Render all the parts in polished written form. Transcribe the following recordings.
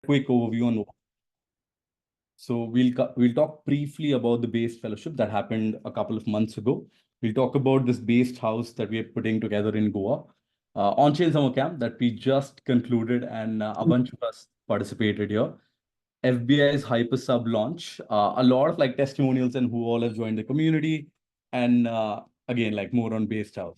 quick overview on. So we'll talk briefly about the Based Fellowship that happened a couple of months ago. We'll talk about this Based House that we are putting together in Goa, on-chain summer camp that we just concluded, and a bunch of us participated here. FBI's Hypersub launch, a lot of like testimonials and who all have joined the community, and again like more on Based House.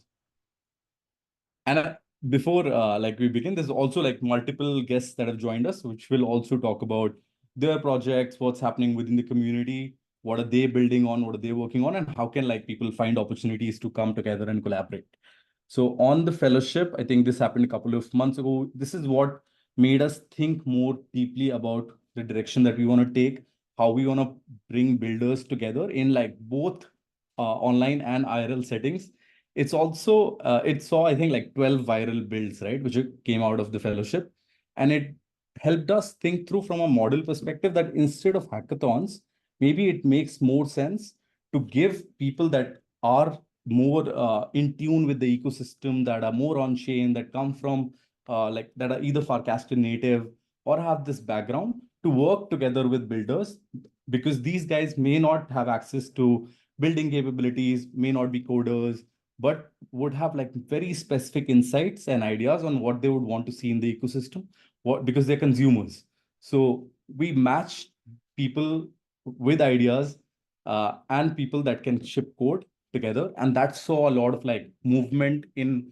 And before like we begin, there's also like multiple guests that have joined us, which will also talk about their projects, what's happening within the community, what are they building on, what are they working on, and how can like people find opportunities to come together and collaborate. So on the fellowship, I think this happened a couple of months ago. This is what made us think more deeply about the direction that we want to take, how we want to bring builders together in like both online and IRL settings. It's also, it saw, I think, like 12 viral builds, right, which came out of the fellowship. And it helped us think through from a model perspective that instead of hackathons, maybe it makes more sense to give people that are more in tune with the ecosystem, that are more on chain, that come from like that are either Farcaster native or have this background to work together with builders, because these guys may not have access to building capabilities, may not be coders, but would have like very specific insights and ideas on what they would want to see in the ecosystem, what because they're consumers. So we match people with ideas and people that can ship code together, and that saw a lot of like movement in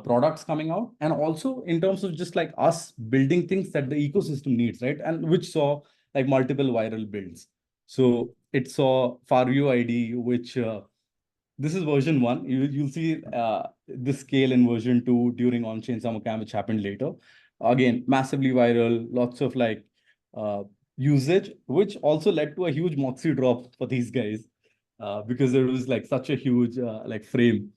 products coming out, and also in terms of just like us building things that the ecosystem needs, right? And which saw like multiple viral builds. So it saw Farview ID, which this is version 1. You'll see the scale in version 2 during on-chain summer camp, which happened later. Again, massively viral, lots of like usage, which also led to a huge Moxie drop for these guys because there was like such a huge like frame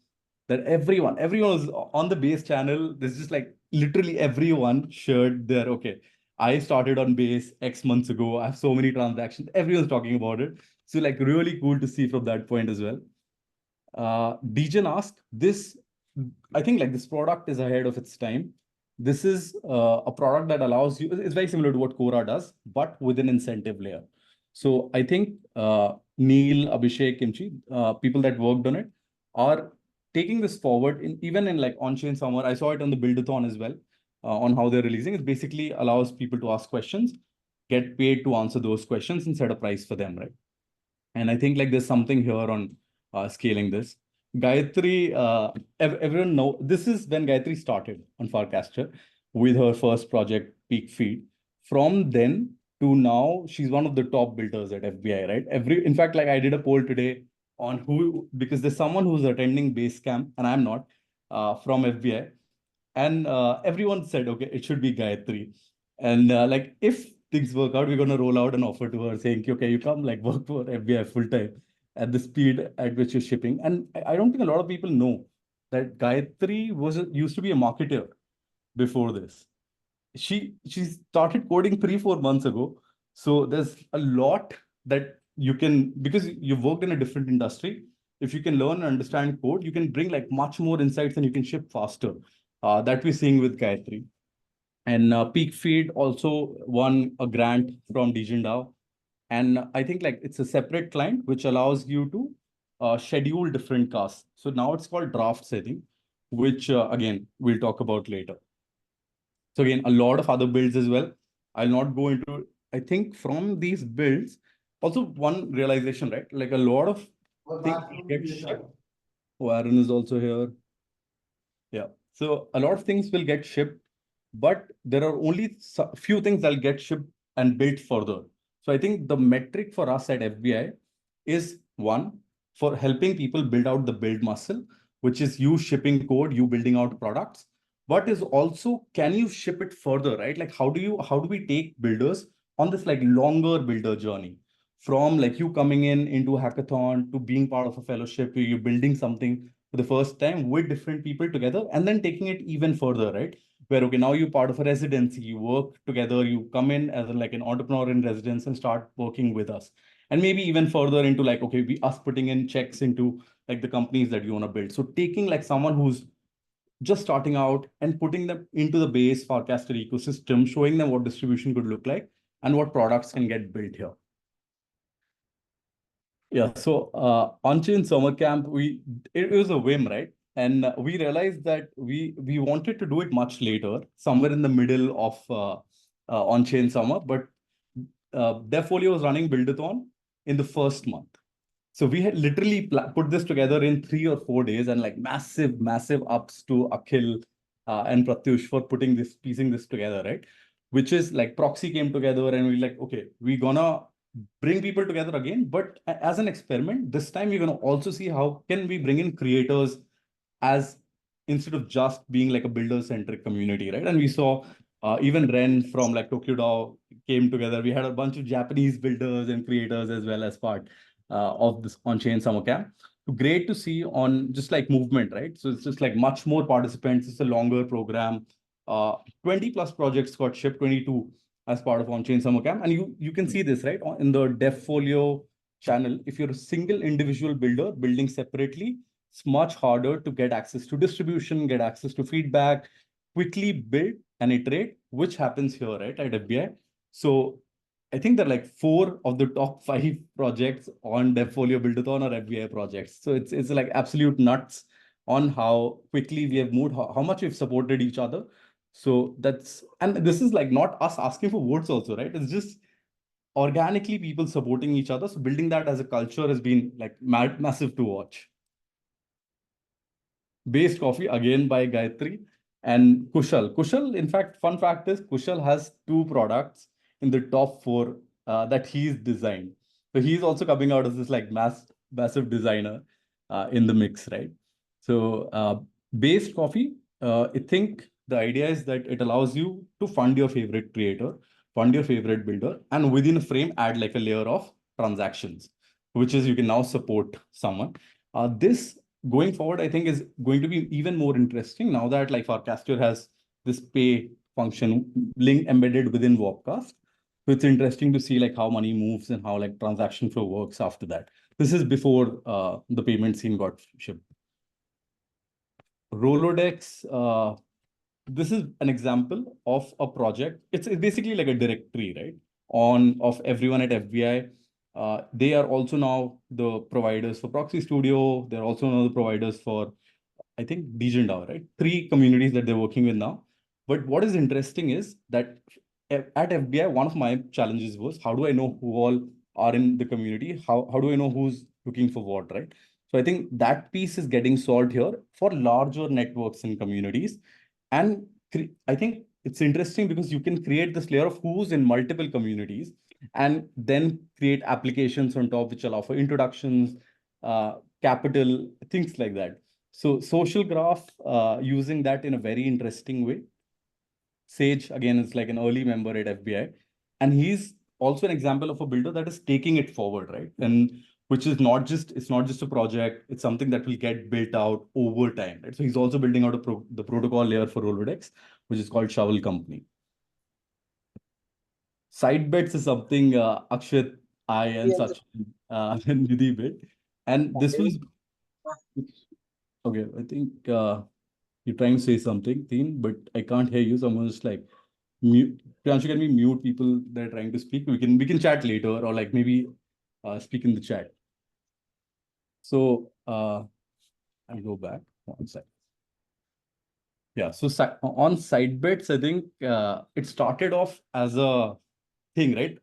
that everyone was on the base channel. There's just like literally everyone shared their, okay, I started on base X months ago. I have so many transactions. Everyone's talking about it. So like really cool to see from that point as well. Degen asked this, I think like this product is ahead of its time. This is a product that allows you, it's very similar to what Quora does, but with an incentive layer. So I think Neil, Abhishek, Kimchi, people that worked on it are taking this forward in even in like on-chain summer. I saw it on the Buildathon as well on how they're releasing. It basically allows people to ask questions, get paid to answer those questions and set a price for them, right? And I think like there's something here on scaling this. Gayatri, everyone know this is when Gayatri started on Farcaster with her first project, Peak Feed. From then to now, she's one of the top builders at FBI, right? In fact, like I did a poll today on who, because there's someone who's attending Basecamp and I'm not from FBI. And everyone said, okay, it should be Gayatri. And like if things work out, we're going to roll out an offer to her saying, okay, you come like work for FBI full time at the speed at which you're shipping. And I don't think a lot of people know that Gayatri used to be a marketer before this. She started coding 3 4 months ago. So there's a lot that you can, because you've worked in a different industry. If you can learn and understand code, you can bring like much more insights and you can ship faster. That we're seeing with Gayatri. And Peak Feed also won a grant from DigiNDAO. And I think like it's a separate client which allows you to schedule different casts. So now it's called draft setting, which again, we'll talk about later. So again, a lot of other builds as well. I'll not go into, I think from these builds, also one realization, right? Like a lot of things get shipped. Oh, Aaron is also here. Yeah. So a lot of things will get shipped, but there are only few things that'll get shipped and built further. So I think the metric for us at FBI is one, for helping people build out the build muscle, which is you shipping code, you building out products, but is also can you ship it further, right? Like how do we take builders on this like longer builder journey from like you coming into a hackathon to being part of a fellowship where you're building something for the first time with different people together and then taking it even further, right? Where, okay, now you're part of a residency, you work together, you come in as like an entrepreneur in residence and start working with us. And maybe even further into like, okay, us putting in checks into like the companies that you want to build. So taking like someone who's just starting out and putting them into the base Farcaster ecosystem, showing them what distribution could look like and what products can get built here. Yeah, so on-chain summer camp, it was a whim, right? And we realized that we wanted to do it much later, somewhere in the middle of on-chain summer, but Devfolio was running Buildathon in the first month. So we had literally put this together in 3 or 4 days, and like massive ups to Akhil and Pratyush for piecing this together, right? Which is like Proxy came together and we like, okay, we're gonna bring people together again, but as an experiment, this time we're gonna also see how can we bring in creators as instead of just being like a builder-centric community, right? And we saw even Ren from like Tokyo DAO came together. We had a bunch of Japanese builders and creators as well as part of this on-chain summer camp. So great to see on just like movement, right? So it's just like much more participants. It's a longer program. 20 plus projects got shipped, 22 as part of on-chain summer camp. And you can see this, right? In the Devfolio channel, if you're a single individual builder building separately, it's much harder to get access to distribution, get access to feedback, quickly build and iterate, which happens here, right, at FBI. So I think there are like 4 of the top 5 projects on Devfolio Buildathon are FBI projects. So it's like absolute nuts on how quickly we have moved, how much we've supported each other. So and this is like not us asking for votes also, right? It's just organically people supporting each other. So building that as a culture has been like massive to watch. Based Coffee, again by Gayatri and Kushal. Kushal, in fact, fun fact is Kushal has 2 products in the top 4 that he's designed. So he's also coming out as this like massive designer in the mix, right? So Based Coffee, I think the idea is that it allows you to fund your favorite creator, fund your favorite builder, and within a frame, add like a layer of transactions, which is you can now support someone. This going forward, I think is going to be even more interesting now that like Farcaster has this pay function link embedded within Warpcast. So it's interesting to see like how money moves and how like transaction flow works after that. This is before the payment scene got shipped. Rolodex, this is an example of a project. It's basically like a directory, right? Of everyone at FBI. They are also now the providers for Proxy Studio. They're also now the providers for, I think, DGen-DAO, right? 3 communities that they're working with now. But what is interesting is that at FBI, one of my challenges was how do I know who all are in the community? How do I know who's looking for what, right? So I think that piece is getting solved here for larger networks and communities. And I think it's interesting because you can create this layer of who's in multiple communities and then create applications on top which allow for introductions, capital, things like that. So social graph, using that in a very interesting way. Sage, again, is like an early member at FBI. And he's also an example of a builder that is taking it forward, right? And which is it's not just a project, it's something that will get built out over time, right? So he's also building out the protocol layer for Rolodex, which is called Shovel Company. Side bets is something Akshat, I, and Sachin and Nidhi built. And this was, okay, I think you're trying to say something, Teen, but I can't hear you. So I'm just like, mute. Priyanshu, can we mute people that are trying to speak? We can chat later or like maybe speak in the chat. So I'll go back one sec. Yeah, so on side bets, I think it started off as a thing, right?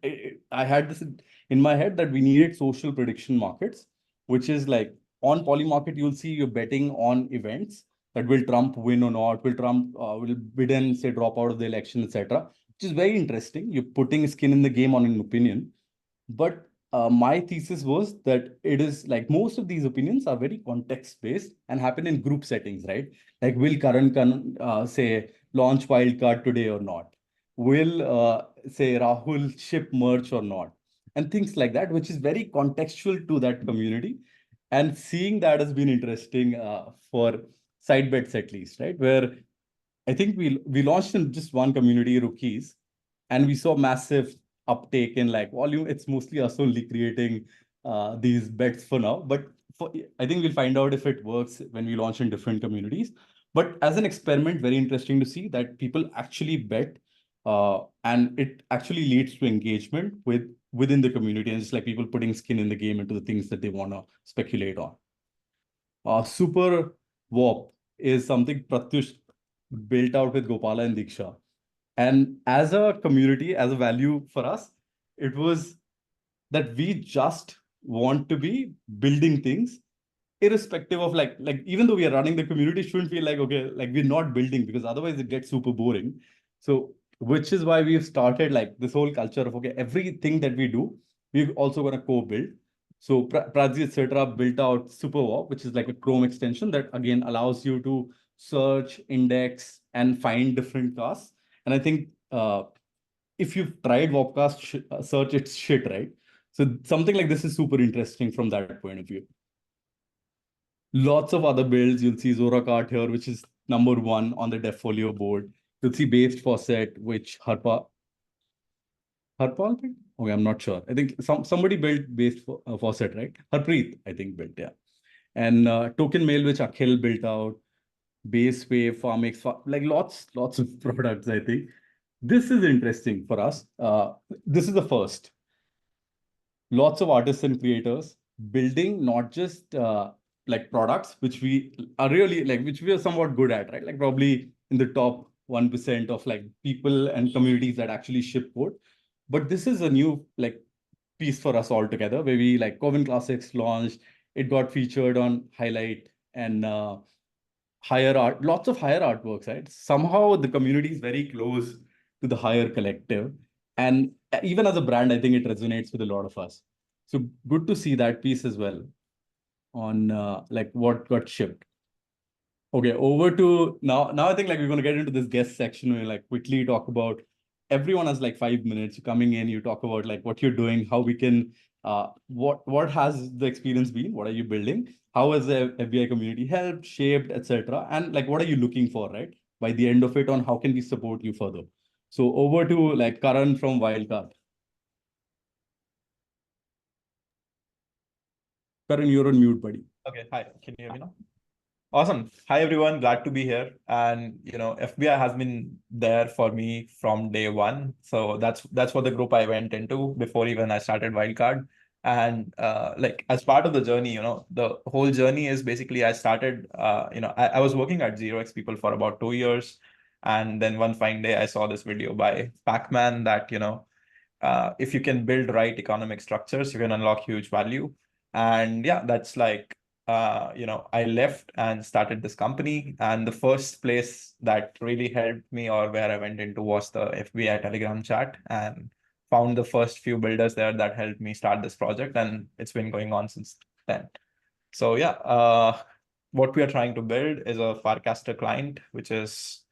I had this in my head that we needed social prediction markets, which is like on Polymarket, you'll see you're betting on events that will Trump win or not, will Trump will Biden say drop out of the election, etc. Which is very interesting. You're putting skin in the game on an opinion. But my thesis was that it is like most of these opinions are very context based and happen in group settings, right? Like will Karan say launch wildcard today or not? Will say Rahul ship merch or not? And things like that, which is very contextual to that community. And seeing that has been interesting for side bets at least, right? Where I think we launched in just one community, Rookies, and we saw massive uptake in like volume. It's mostly us only creating these bets for now, but I think we'll find out if it works when we launch in different communities. But as an experiment, very interesting to see that people actually bet, and it actually leads to engagement within the community, and it's like people putting skin in the game into the things that they want to speculate on. Super Warp is something Pratyush built out with Gopala and Diksha. And as a community, as a value for us, it was that we just want to be building things irrespective of like even though we are running the community, shouldn't feel like okay, like we're not building, because otherwise it gets super boring. So which is why we've started like this whole culture of okay, everything that we do, we're also going to co-build. So Prajit etc. built out SuperWalk, which is like a Chrome extension that again allows you to search, index, and find different casts. And I think if you've tried Warpcast search, it's shit, right? So something like this is super interesting from that point of view. Lots of other builds. You'll see Zorakart here, which is number 1 on the Devfolio board. You'll see Based Faucet, which Harpal built? Okay, I'm not sure. I think somebody built Based Faucet, right? Harpreet, I think, built, yeah. And Token Mail, which Akhil built out. Base Wave, Farmix, like lots of products, I think. This is interesting for us. This is the first. Lots of artists and creators building not just like products, which we are really like, which we are somewhat good at, right? Like probably in the top 1% of like people and communities that actually ship code. But this is a new like piece for us altogether, where we like Coven Classics launched, it got featured on Highlight and higher art, lots of higher artworks, right? Somehow the community is very close to the higher collective. And even as a brand, I think it resonates with a lot of us. So good to see that piece as well on like what got shipped. Okay, over to now. Now I think like we're gonna get into this guest section where like quickly talk about everyone has like 5 minutes. You're coming in, you talk about like what you're doing, how we can what has the experience been, what are you building, how has the FBI community helped, shaped, etc. And like what are you looking for, right? By the end of it, on how can we support you further. So over to like Karan from Wildcard. Karan, you're on mute, buddy. Okay, hi. Can you hear me now? Awesome. Hi, everyone. Glad to be here. And, FBI has been there for me from day one. So that's what the group I went into before even I started Wildcard. And like as part of the journey, the whole journey is basically I started, I was working at ZeroX People for about 2 years. And then one fine day, I saw this video by Pacman that, if you can build right economic structures, you can unlock huge value. And yeah, that's like, I left and started this company. And the first place that really helped me or where I went into was the FBI Telegram chat, and found the first few builders there that helped me start this project. And it's been going on since then. So yeah, what we are trying to build is a Farcaster client, which is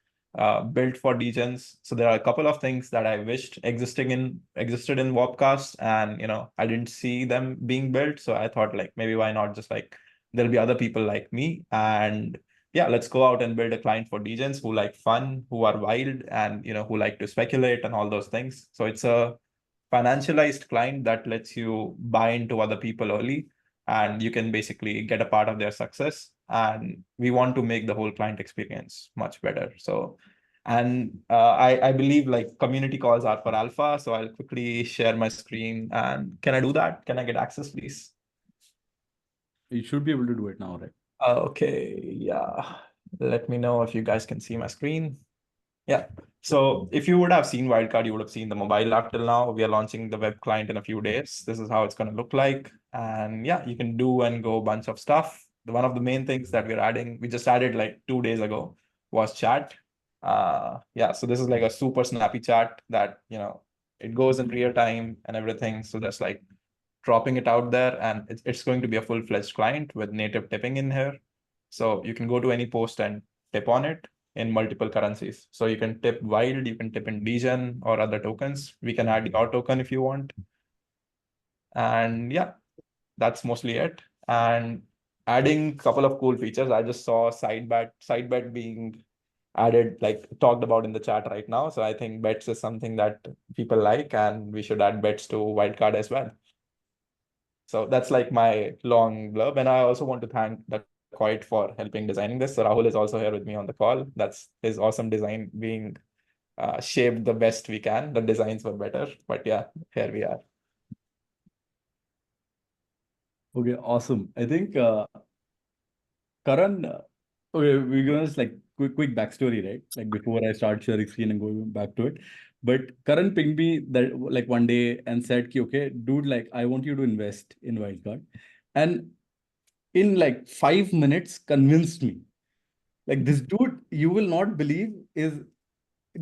built for degens. So there are a couple of things that I wished existed in Warpcast, and I didn't see them being built. So I thought like maybe why not just like there'll be other people like me, and yeah, let's go out and build a client for degens who like fun, who are wild, and who like to speculate and all those things. So it's a financialized client that lets you buy into other people early, and you can basically get a part of their success. And we want to make the whole client experience much better. So, and I believe like community calls are for alpha. So I'll quickly share my screen. And can I do that? Can I get access, please? You should be able to do it now, right? Okay, yeah. Let me know if you guys can see my screen. Yeah. So if you would have seen Wildcard, you would have seen the mobile app till now. We are launching the web client in a few days. This is how it's going to look like. And yeah, you can do and go a bunch of stuff. One of the main things that we're adding, we just added like 2 days ago, was chat. Yeah, so this is like a super snappy chat that, it goes in real time and everything. So just like dropping it out there, and it's going to be a full-fledged client with native tipping in here. So you can go to any post and tip on it in multiple currencies. So you can tip wild, you can tip in degen or other tokens. We can add your token if you want. And yeah, that's mostly it. And adding a couple of cool features. I just saw side bet being added, like talked about in the chat right now. So I think bets is something that people like, and we should add bets to Wildcard as well. So that's like my long blurb. And I also want to thank the Coit for helping designing this. So Rahul is also here with me on the call. That's his awesome design being shaped the best we can. The designs were better, but yeah, here we are. Okay, awesome. I think Karan, okay, we're gonna just like quick backstory, right? Like before I start sharing screen and going back to it. But Karan pinged me that like one day and said, "Ki, okay, dude, like I want you to invest in Wildcard." And in like 5 minutes convinced me. Like this dude, you will not believe is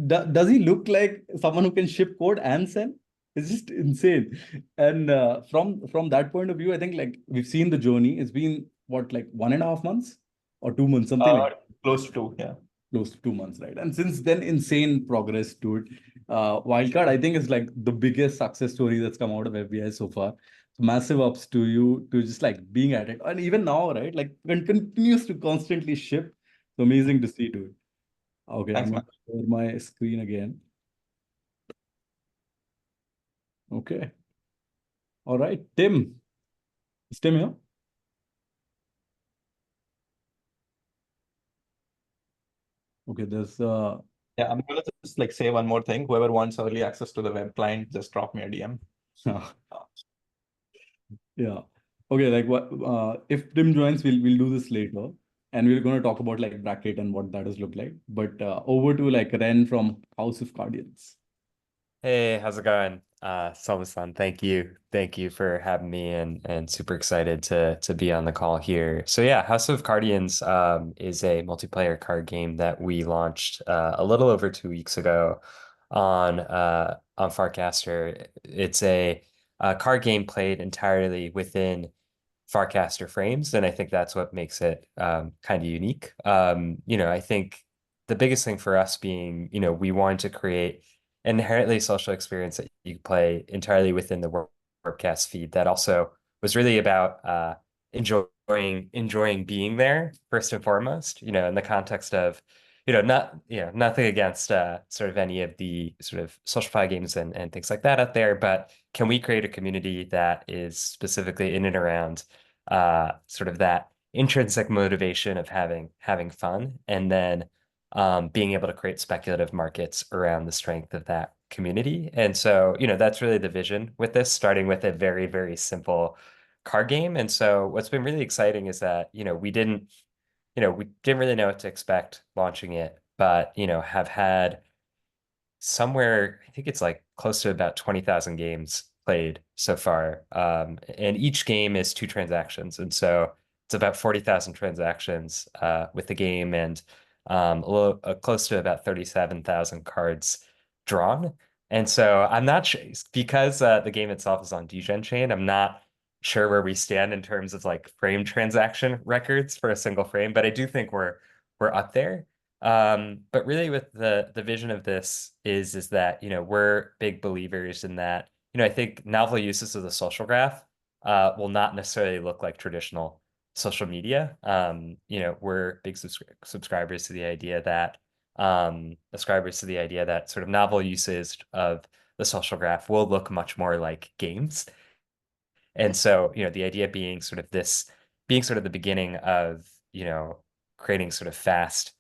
does he look like someone who can ship code and sell? It's just insane. And from that point of view, I think like we've seen the journey. It's been what, like 1.5 months or 2 months, something like Close to two, yeah. close to 2 months, right? And since then, insane progress, dude. Wildcard, I think, is like the biggest success story that's come out of FBI so far. So massive ups to you to just like being at it. And even now, right? Like continues to constantly ship. So amazing to see, dude. Okay, Thanks, I'm man. going to share my screen again. Okay. All right, Tim. Is Tim here? Okay, there's Yeah, I'm gonna just like say one more thing. Whoever wants early access to the web client, just drop me a DM. yeah. Okay, like what if Tim joins, we'll do this later. And we're going to talk about like bracket and what that does look like. But over to like Ren from House of Guardians. Hey, how's it going? Sama-san, thank you. Thank you for having me and super excited to be on the call here. So yeah, House of Guardians is a multiplayer card game that we launched a little over 2 weeks ago on Farcaster. It's a card game played entirely within Farcaster frames, and I think that's what makes it kind of unique. I think the biggest thing for us being, we wanted to create an inherently social experience that you play entirely within the Warpcast feed that also was really about enjoying being there first and foremost, in the context of, nothing against sort of any of the sort of social games and things like that out there, but can we create a community that is specifically in and around sort of that intrinsic motivation of having fun, and then being able to create speculative markets around the strength of that community. And so, that's really the vision with this, starting with a very, very simple card game. And so what's been really exciting is that, we didn't really know what to expect launching it, but, have had somewhere, I think it's like close to about 20,000 games played so far. And each game is 2 transactions. And so it's about 40,000 transactions with the game, and close to about 37,000 cards drawn. And so I'm not sure, because the game itself is on Degen Chain, I'm not sure where we stand in terms of like frame transaction records for a single frame, but I do think we're up there. But really with the vision of this is that, we're big believers in that, I think novel uses of the social graph will not necessarily look like traditional social media. We're big subscribers to the idea that sort of novel uses of the social graph will look much more like games. And so, the idea being sort of the beginning of, creating sort of fast,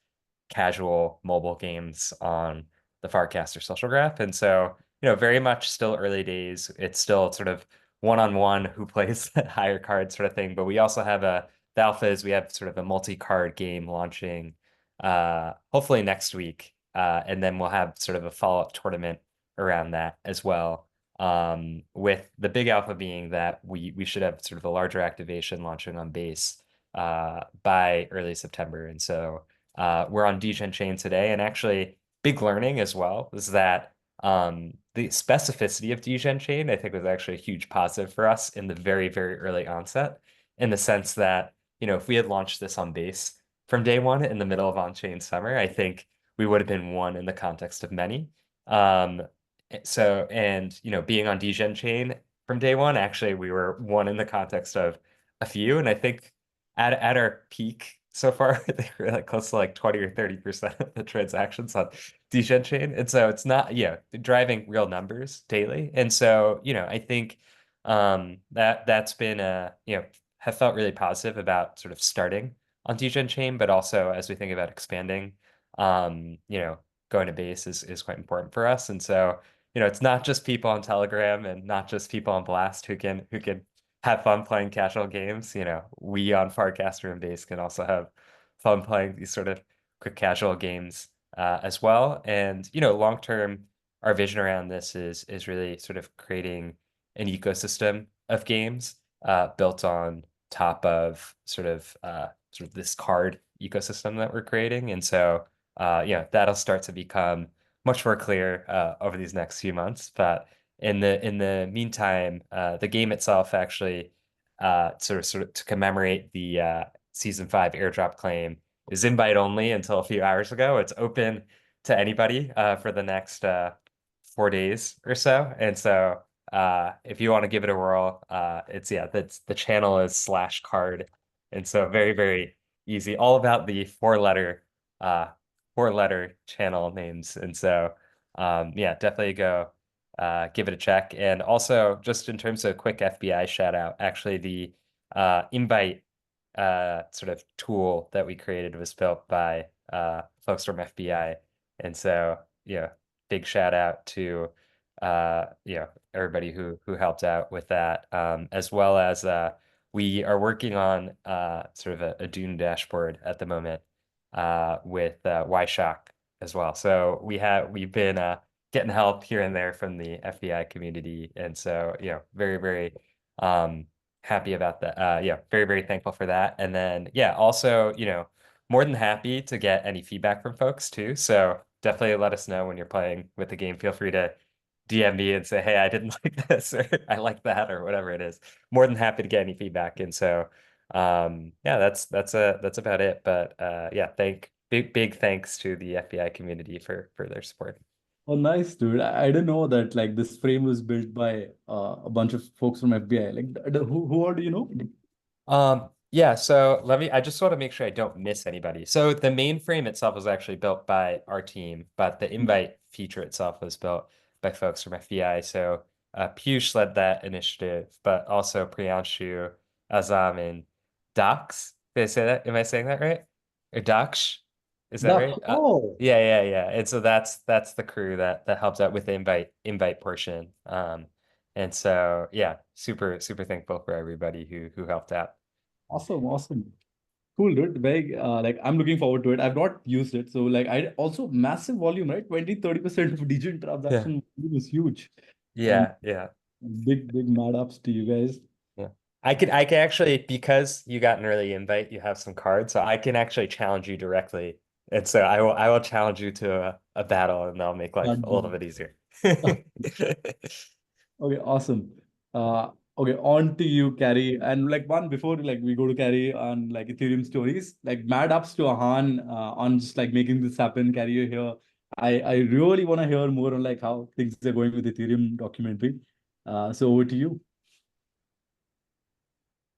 casual mobile games on the Farcaster social graph. And so, very much still early days. It's still sort of one-on-one who plays higher card sort of thing. But we also have the alpha is we have sort of a multi-card game launching hopefully next week. And then we'll have sort of a follow-up tournament around that as well. With the big alpha being that we should have sort of a larger activation launching on base by early September. And so we're on Degen Chain today, and actually big learning as well is that the specificity of Degen Chain, I think, was actually a huge positive for us in the very, very early onset, in the sense that, if we had launched this on base from day one in the middle of on-chain summer, I think we would have been one in the context of many. Being on Degen Chain from day one, actually, we were one in the context of a few, and I think at our peak so far, they were like close to like 20 or 30% of the transactions on Degen Chain. And so it's not, driving real numbers daily. And so, I think that's been have felt really positive about sort of starting Degen Chain, but also as we think about expanding, you know, going to base is quite important for us. And so, you know, it's not just people on Telegram and not just people on Blast who can have fun playing casual games. You know, we on Farcaster and Base can also have fun playing these sort of quick casual games as well. And, you know, long term, our vision around this is really sort of creating an ecosystem of games built on top of sort of this card ecosystem that we're creating. And so yeah, that'll start to become much more clear over these next few months. But in the meantime, the game itself actually sort of to commemorate the season 5 airdrop claim is invite only until a few hours ago. It's open to anybody for the next 4 days or so. And so if you want to give it a whirl, it's that's the channel is /card. And so very, very easy, all about the four letter channel names. And so yeah, definitely go give it a check. And also just in terms of quick FBI shout out, actually the invite sort of tool that we created was built by folks from FBI. And so yeah, big shout out to everybody who helped out with that, as well as we are working on sort of a Dune dashboard at the moment with YShock as well. So we've been getting help here and there from the FBI community, and so very, very happy about that. Very, very thankful for that. And then also more than happy to get any feedback from folks too. So definitely let us know when you're playing with the game. Feel free to DM me and say, hey, I didn't like this, or I like that, or whatever it is. More than happy to get any feedback. And so that's about it. But big thanks to the FBI community for their support. Oh, nice, dude. I didn't know that like this frame was built by a bunch of folks from FBI. Like, who all do you know? So I just want to make sure I don't miss anybody. So the mainframe itself was actually built by our team, but the invite feature itself was built by folks from FBI. So Piyush led that initiative, but also Priyanshu, Azam, and Dax. Did I say that? Am I saying that right? Or Daksh? Is that right? Oh, Yeah. And so that's the crew that helps out with the invite portion. And so yeah, super thankful for everybody who helped out. awesome. Cool, dude. Very, like I'm looking forward to it. I've not used it. So like I also massive volume, right? 20-30% of Degen transaction volume is huge. And Yeah. big mad ups to you guys. Yeah. I can actually, because you got an early invite, you have some cards, so I can actually challenge you directly. And so I will challenge you to a battle, and that'll make life a little bit easier. Okay, awesome. Okay, on to you, Carrie. And like one before like we go to Carrie on like Ethereum stories, like mad ups to Ahan on just like making this happen. Carrie, you're here. I really want to hear more on like how things are going with Ethereum documentary. So over to you.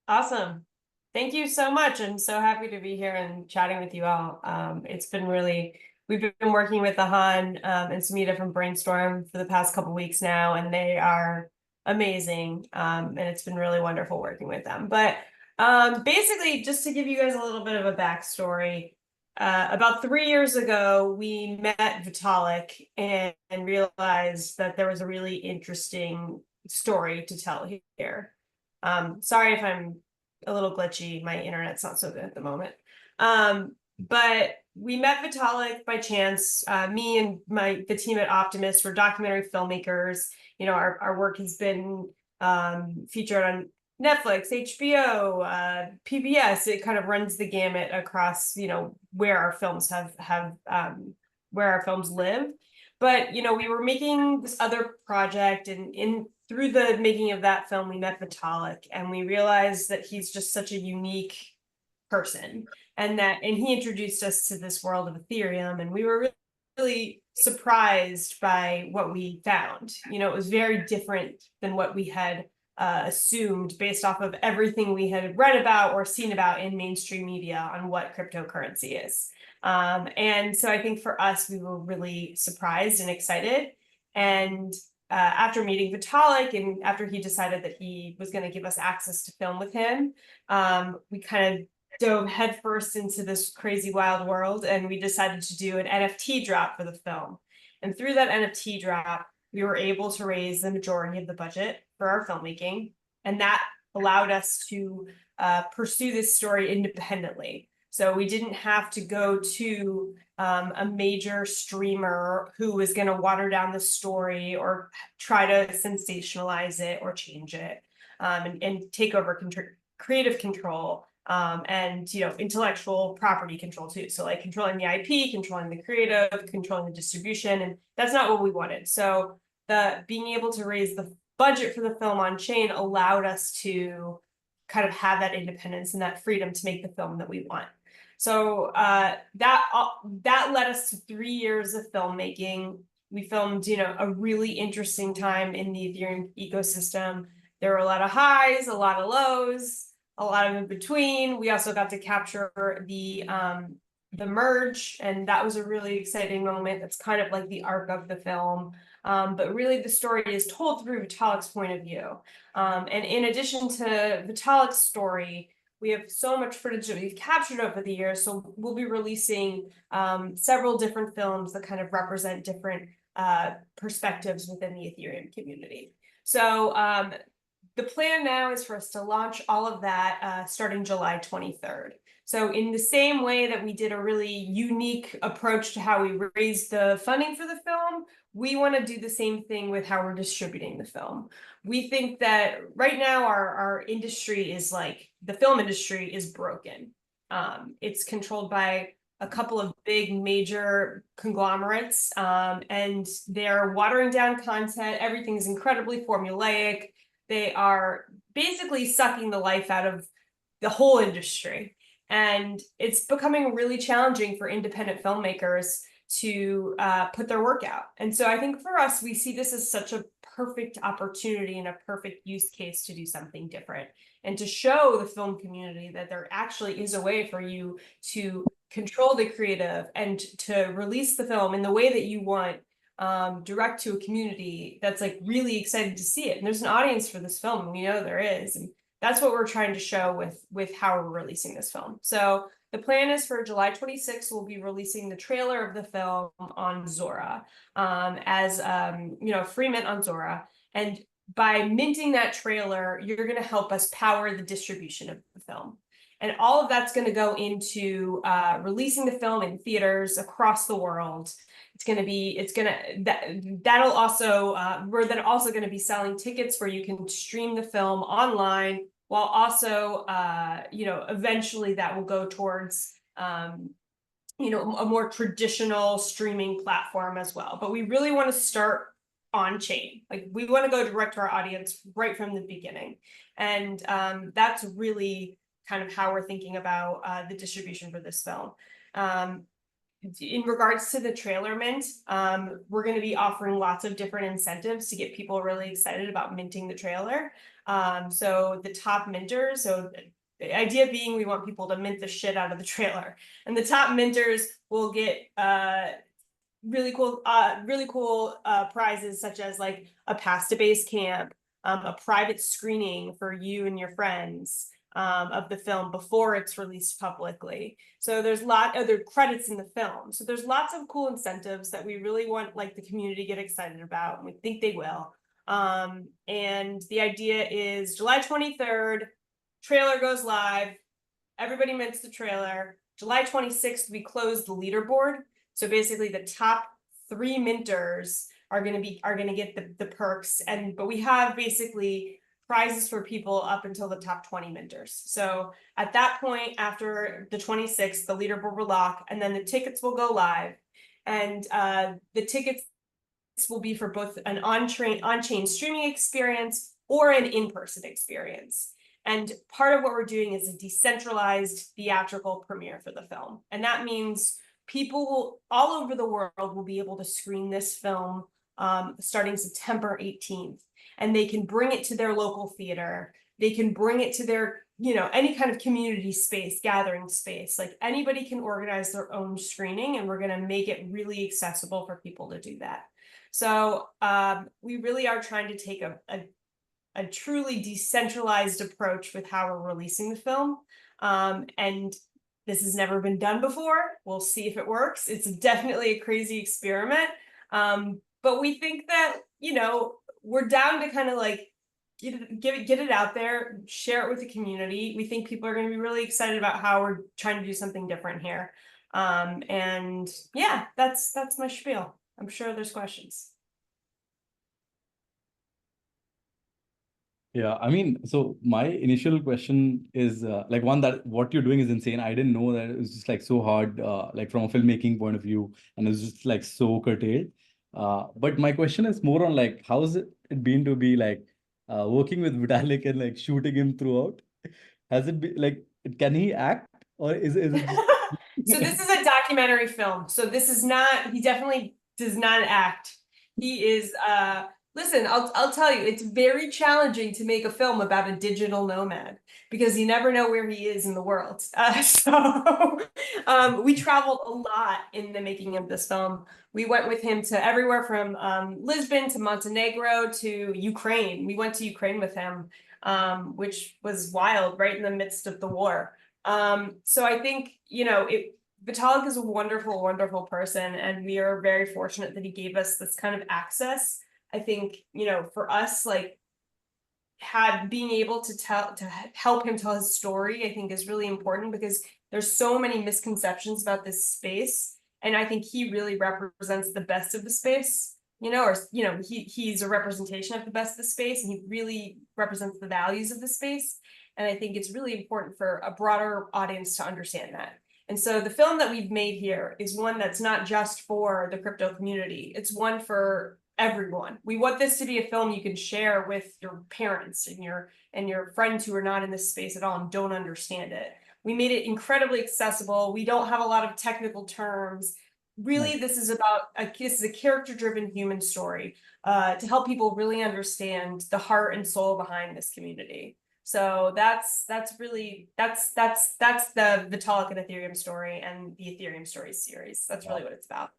Awesome. Thank you so much. I'm so happy to be here and chatting with you all. It's been we've been working with Ahan and Samita from Brainstorm for the past couple weeks now, and they are amazing. And it's been really wonderful working with them. But basically, just to give you guys a little bit of a backstory, about 3 years ago, we met Vitalik and realized that there was a really interesting story to tell here. Sorry if I'm a little glitchy. My internet's not so good at the moment. But we met Vitalik by chance. Me and the team at Optimist, we're documentary filmmakers. Our work has been featured on Netflix, HBO, PBS. It kind of runs the gamut across, where our films where our films live. But, we were making this other project, and through the making of that film, we met Vitalik, and we realized that he's just such a unique person, and he introduced us to this world of Ethereum, and we were really surprised by what we found. It was very different than what we had assumed based off of everything we had read about or seen about in mainstream media on what cryptocurrency is. And so I think for us, we were really surprised and excited. And after meeting Vitalik, and after he decided that he was going to give us access to film with him, we kind of dove headfirst into this crazy wild world, and we decided to do an NFT drop for the film. And through that NFT drop, we were able to raise the majority of the budget for our filmmaking, and that allowed us to pursue this story independently. So we didn't have to go to a major streamer who was going to water down the story or try to sensationalize it or change it, and take over creative control, and intellectual property control too. So like controlling the IP, controlling the creative, controlling the distribution, and that's not what we wanted. So being able to raise the budget for the film on chain allowed us to kind of have that independence and that freedom to make the film that we want. So that led us to 3 years of filmmaking. We filmed, a really interesting time in the Ethereum ecosystem. There were a lot of highs, a lot of lows, a lot of in between. We also got to capture the merge, and that was a really exciting moment. That's kind of like the arc of the film. But really the story is told through Vitalik's point of view. And in addition to Vitalik's story, we have so much footage that we've captured over the years. So we'll be releasing several different films that kind of represent different perspectives within the Ethereum community. So the plan now is for us to launch all of that starting July 23rd. So in the same way that we did a really unique approach to how we raised the funding for the film, we want to do the same thing with how we're distributing the film. We think that right now our industry is like, the film industry is broken. It's controlled by a couple of big major conglomerates, and they're watering down content. Everything's incredibly formulaic. They are basically sucking the life out of the whole industry. And it's becoming really challenging for independent filmmakers to put their work out. And so I think for us, we see this as such a perfect opportunity and a perfect use case to do something different and to show the film community that there actually is a way for you to control the creative and to release the film in the way that you want, direct to a community that's like really excited to see it. And there's an audience for this film, and we know there is. And that's what we're trying to show with how we're releasing this film. So the plan is for July 26th, we'll be releasing the trailer of the film on Zora, as free mint on Zora. And by minting that trailer, you're going to help us power the distribution of the film. And all of that's going to go into releasing the film in theaters across the world. That'll also, we're then also going to be selling tickets where you can stream the film online, while also, eventually that will go towards, a more traditional streaming platform as well. But we really want to start on chain. Like, we want to go direct to our audience right from the beginning. And that's really kind of how we're thinking about the distribution for this film. In regards to the trailer mint, we're going to be offering lots of different incentives to get people really excited about minting the trailer. So the top minters, so the idea being we want people to mint the shit out of the trailer, and the top minters will get really cool prizes, such as like a pass to base camp, a private screening for you and your friends of the film before it's released publicly. So there's other credits in the film. So there's lots of cool incentives that we really want like the community to get excited about, and we think they will. And the idea is July 23rd, trailer goes live, everybody mints the trailer. July 26th, we close the leaderboard. So basically the top 3 minters are gonna get the perks, but we have basically prizes for people up until the top 20 minters. So at that point, after the 26th, the leaderboard will lock, and then the tickets will go live. And the tickets will be for both an on-chain streaming experience or an in-person experience. And part of what we're doing is a decentralized theatrical premiere for the film. And that means people all over the world will be able to screen this film starting September 18th. And they can bring it to their local theater. They can bring it to their, any kind of community space, gathering space. Like, anybody can organize their own screening, and we're going to make it really accessible for people to do that. So we really are trying to take a truly decentralized approach with how we're releasing the film. And this has never been done before. We'll see if it works. It's definitely a crazy experiment. But we think that, you know, we're down to kind of like get it out there, share it with the community. We think people are going to be really excited about how we're trying to do something different here. And yeah, that's my spiel. I'm sure there's questions. Yeah, I mean, so my initial question is like one that what you're doing is insane. I didn't know that it was just like so hard, like from a filmmaking point of view, and it's just like so curtailed. But my question is more on like, how's it been to be like working with Vitalik and like shooting him throughout? Has it been like, can he act or is it just So this is a documentary film. So this is not, he definitely does not act. He is listen, I'll tell you, it's very challenging to make a film about a digital nomad because you never know where he is in the world. We traveled a lot in the making of this film. We went with him to everywhere from Lisbon to Montenegro to Ukraine. We went to Ukraine with him, which was wild, right in the midst of the war. So I think, you know, Vitalik is a wonderful, wonderful person, and we are very fortunate that he gave us this kind of access. I think, you know, for us, like, being able to help him tell his story, I think is really important because there's so many misconceptions about this space. And I think he really represents the best of the space, you know, or, you know, he's a representation of the best of the space, and he really represents the values of the space. And I think it's really important for a broader audience to understand that. And so the film that we've made here is one that's not just for the crypto community. It's one for everyone. We want this to be a film you can share with your parents and your friends who are not in this space at all and don't understand it. We made it incredibly accessible. We don't have a lot of technical terms. Really, this is a character-driven human story to help people really understand the heart and soul behind this community. So that's the Vitalik and Ethereum story and the Ethereum Stories series. That's really what it's about.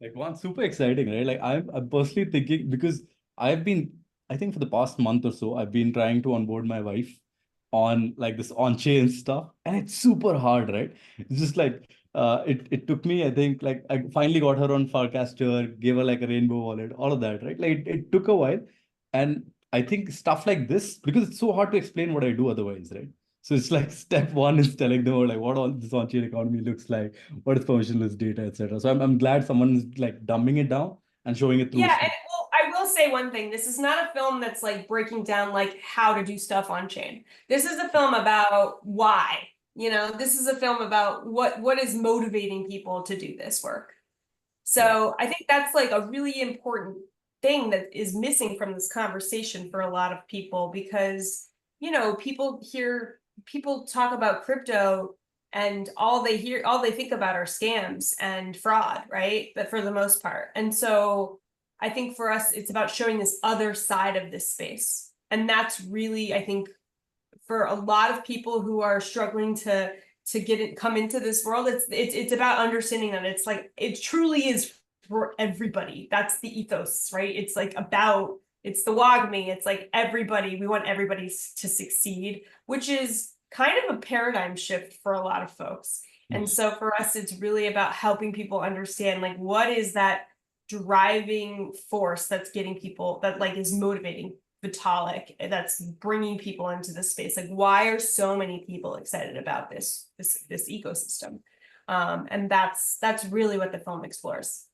like one super exciting, right? Like I'm personally thinking because I think for the past month or so, I've been trying to onboard my wife on like this on-chain stuff, and it's super hard, right? It's just like it took me, I think, like I finally got her on Farcaster, gave her like a Rainbow wallet, all of that, right? Like it took a while, and I think stuff like this, because it's so hard to explain what I do otherwise, right? So it's like step one is telling them like what all this on-chain economy looks like, what is permissionless data, etc. So I'm glad someone's like dumbing it down and showing it through. Yeah, and well, I will say one thing. This is not a film that's like breaking down like how to do stuff on chain. This is a film about why. You know, this is a film about what is motivating people to do this work. So I think that's like a really important thing that is missing from this conversation for a lot of people, because, you know, people talk about crypto and all they think about are scams and fraud, right? But for the most part. And so I think for us, it's about showing this other side of this space. And that's really, I think, for a lot of people who are struggling to come into this world, it's about understanding that it's like, it truly is for everybody. That's the ethos, right? It's like it's the WAGMI. It's like everybody, we want everybody to succeed, which is kind of a paradigm shift for a lot of folks. And so for us, it's really about helping people understand, like, what is that driving force that's getting people, that like is motivating Vitalik, that's bringing people into this space. Like, why are so many people excited about this ecosystem? And that's really what the film explores.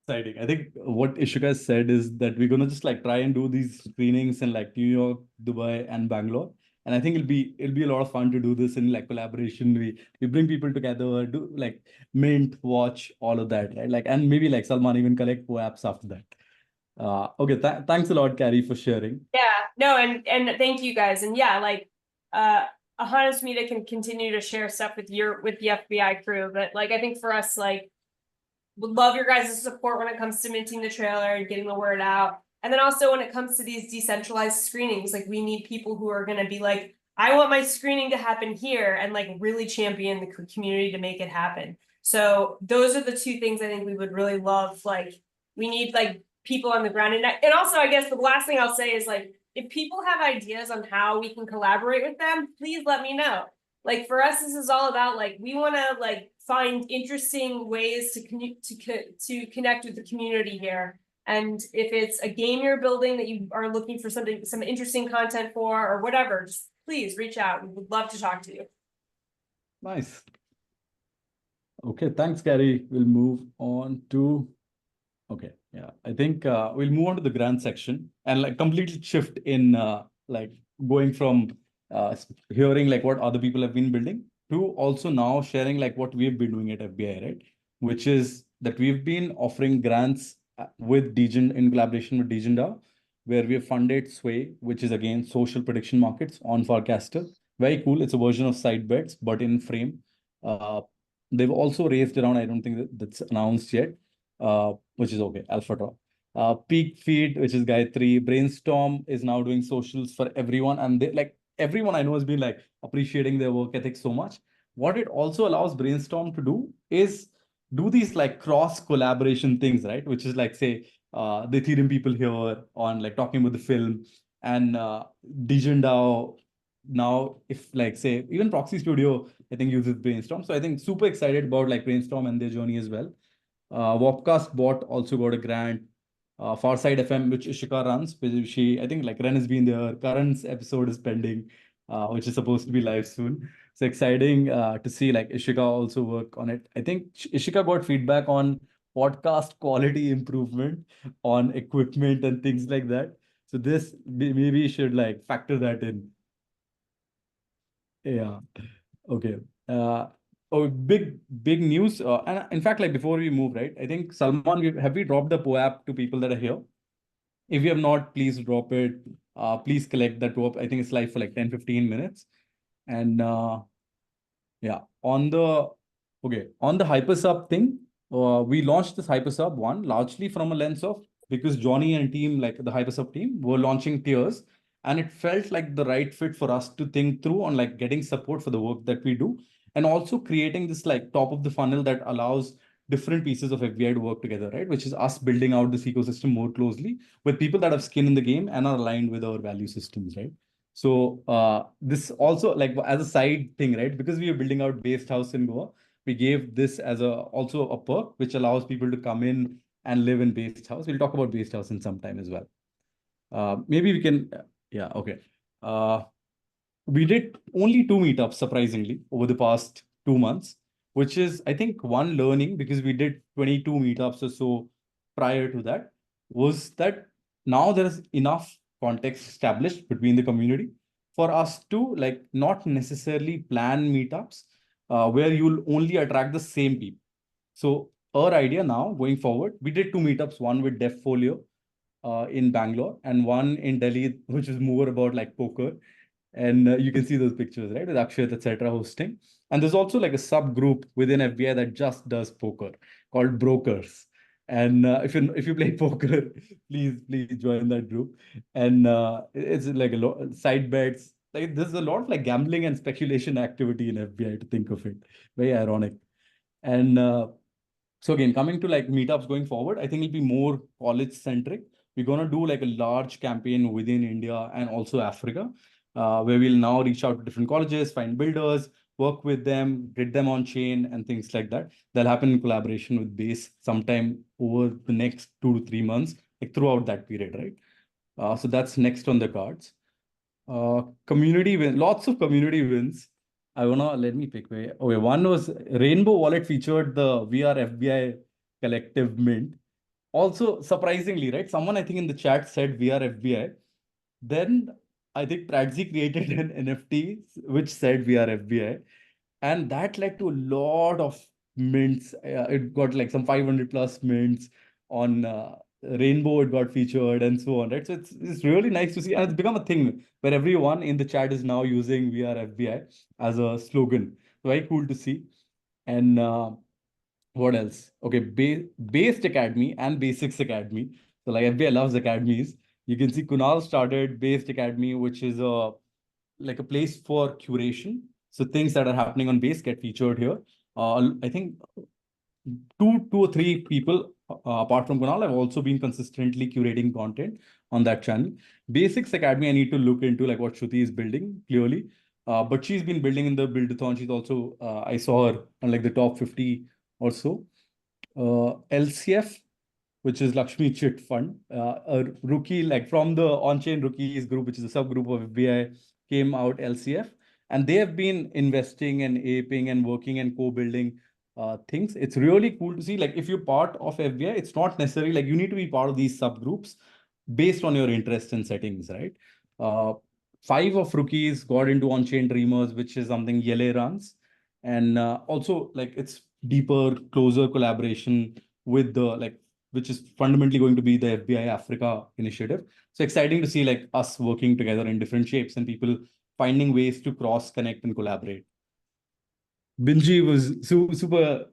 Exciting. I think what Ishika said is that we're gonna just like try and do these screenings in like New York, Dubai, and Bangalore. And I think it'll be a lot of fun to do this in like collaboration. We bring people together, do like mint, watch, all of that, right? Like, and maybe like Salman even collect apps after that. Okay, thanks a lot, Carrie, for sharing. Yeah, no, and thank you guys. And yeah, like Ahana Smita can continue to share stuff with the FBI crew, but like I think for us, like, would love your guys' support when it comes to minting the trailer and getting the word out. And then also when it comes to these decentralized screenings, like we need people who are going to be like, I want my screening to happen here, and like really champion the community to make it happen. So those are the two things I think we would really love. Like, we need like people on the ground. And also, I guess the last thing I'll say is like, if people have ideas on how we can collaborate with them, please let me know. Like for us, this is all about like, we want to like find interesting ways to connect with the community here. And if it's a game you're building that you are looking for some interesting content for or whatever, just please reach out. We would love to talk to you. Nice. Okay, thanks, Gary. We'll move on to, okay, yeah, I think we'll move on to the grant section and like completely shift in like going from hearing like what other people have been building to also now sharing like what we've been doing at FBI, right? Which is that we've been offering grants with Degen in collaboration with DegenDAO, where we have funded Sway, which is again social prediction markets on Farcaster. Very cool. It's a version of side bets, but in Frame. They've also raised around, I don't think that's announced yet, which is okay, Alpha Draw. Peak Feed, which is Gayatri. Brainstorm is now doing socials for everyone. And they like everyone I know has been like appreciating their work ethic so much. What it also allows Brainstorm to do is do these like cross collaboration things, right? Which is like, say, the Ethereum people here on like talking about the film and DegenDAO. Now, if like say even Proxy Studio, I think uses Brainstorm. So I think super excited about like Brainstorm and their journey as well. Wopcast bot also got a grant. Farside FM, which Ishika runs, which I think like Ren has been there. Karan's episode is pending, which is supposed to be live soon. So exciting to see like Ishika also work on it. I think Ishika got feedback on podcast quality improvement on equipment and things like that. So this maybe should like factor that in. Yeah. Okay. Oh, big news. And in fact, like before we move, right? I think Salman, have we dropped the POAP to people that are here? If you have not, please drop it. Please collect that POAP. I think it's live for like 10-15 minutes. And yeah, on the Hypersub thing, we launched this Hypersub one largely from a lens of because Johnny and team, like the Hypersub team, were launching tiers. And it felt like the right fit for us to think through on like getting support for the work that we do. And also creating this like top of the funnel that allows different pieces of FBI to work together, right? Which is us building out this ecosystem more closely with people that have skin in the game and are aligned with our value systems, right? So this also like as a side thing, right? Because we are building out Based House in Goa, we gave this as also a perk, which allows people to come in and live in Based House. We'll talk about Based House in some time as well. Maybe we can, yeah, okay. We did only 2 meetups, surprisingly, over the past 2 months, which is, I think, one learning because we did 22 meetups or so prior to that, was that now there is enough context established between the community for us to like not necessarily plan meetups where you'll only attract the same people. So our idea now going forward, we did 2 meetups, one with Devfolio in Bangalore and one in Delhi, which is more about like poker. And you can see those pictures, right? With Akshat, etc. hosting. And there's also like a subgroup within FBI that just does poker called Brokers. And if you play poker, please join that group. And it's like a lot side bets. Like there's a lot of like gambling and speculation activity in FBI to think of it. Very ironic. And so again, coming to like meetups going forward, I think it'll be more college centric. We're gonna do like a large campaign within India and also Africa, where we'll now reach out to different colleges, find builders, work with them, get them on chain and things like that. That'll happen in collaboration with Base sometime over the next 2 to 3 months, like throughout that period, right? So that's next on the cards. Community win, lots of community wins. Let me pick way. Okay, one was Rainbow Wallet featured the VR FBI collective mint. Also, surprisingly, right? Someone I think in the chat said VR FBI. Then I think Pradzi created an NFT which said VR FBI. And that led to a lot of mints. It got like some 500 plus mints on Rainbow, it got featured and so on, right? So it's really nice to see. And it's become a thing where everyone in the chat is now using VR FBI as a slogan. Very cool to see. And what else? Okay, Based Academy and Basics Academy. So like FBI loves academies. You can see Kunal started Based Academy, which is like a place for curation. So things that are happening on Base get featured here. I think two or three people apart from Kunal, I've also been consistently curating content on that channel. Basics Academy, I need to look into like what Shruti is building clearly. But she's been building in the Buildathon. She's also, I saw her on like the top 50 or so. LCF, which is Lakshmi Chit Fund, a rookie, like from the on-chain rookies group, which is a subgroup of FBI, came out LCF. And they have been investing and aping and working and co-building things. It's really cool to see, like, if you're part of FBI, it's not necessarily like you need to be part of these subgroups based on your interests and settings, right? 5 of rookies got into on-chain Dreamers, which is something Yele runs. And also, like, it's deeper, closer collaboration with the, like, which is fundamentally going to be the FBI Africa initiative. So exciting to see like us working together in different shapes and people finding ways to cross connect and collaborate. Binji was super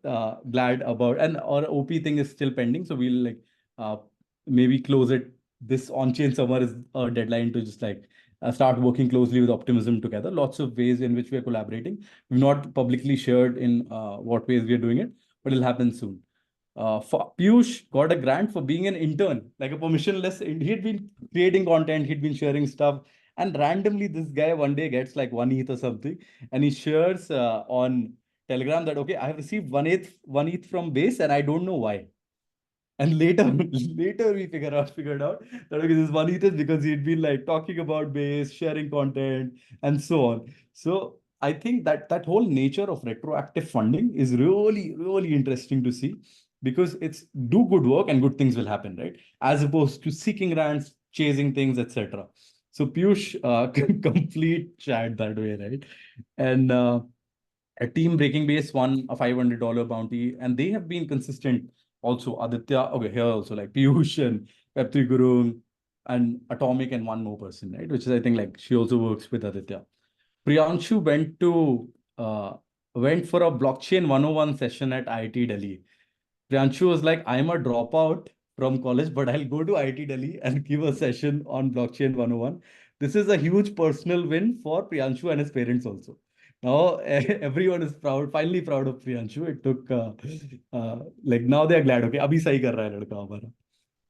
glad about, and our OP thing is still pending. So we'll like maybe close it. This on-chain summer is a deadline to just like start working closely with Optimism together. Lots of ways in which we are collaborating. We've not publicly shared in what ways we are doing it, but it'll happen soon. Piyush got a grant for being an intern, like a permissionless. He'd been creating content, he'd been sharing stuff, and randomly this guy one day gets like 1 ETH or something, and he shares on Telegram that, okay, I have received 1 ETH from Base, and I don't know why. And later we figured out that, okay, this 1 ETH is because he'd been like talking about Base, sharing content, and so on. So I think that whole nature of retroactive funding is really interesting to see, because it's do good work and good things will happen, right? As opposed to seeking grants, chasing things, etc. So Piyush, complete chat that way, right? And a team Breaking Base won a $500 bounty, and they have been consistent. Also, Aditya, okay, here also like Piyush and Web3 Guru and Atomic and one more person, right? Which is, I think, like she also works with Aditya. Priyanshu went for a blockchain 101 session at IIT Delhi. Priyanshu was like, I'm a dropout from college, but I'll go to IIT Delhi and give a session on blockchain 101. This is a huge personal win for Priyanshu and his parents also. Now everyone is finally proud of Priyanshu. It took like now they are glad. Okay, abhi sahi kar raha hai ladka hamara.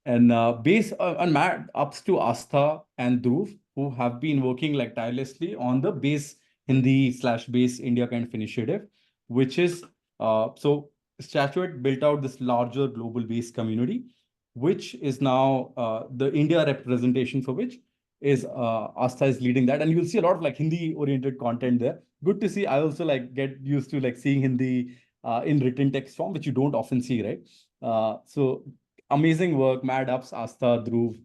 And on mad ups to Astha and Dhruv, who have been working like tirelessly on the Base Hindi/Base India kind of initiative, which is so Statuette built out this larger global Base community, which is now the India representation for which is Astha is leading that, and you'll see a lot of like Hindi oriented content there. Good to see. I also like get used to like seeing Hindi in written text form, which you don't often see, right? So amazing work, Mad Ups, Astha, Dhruv.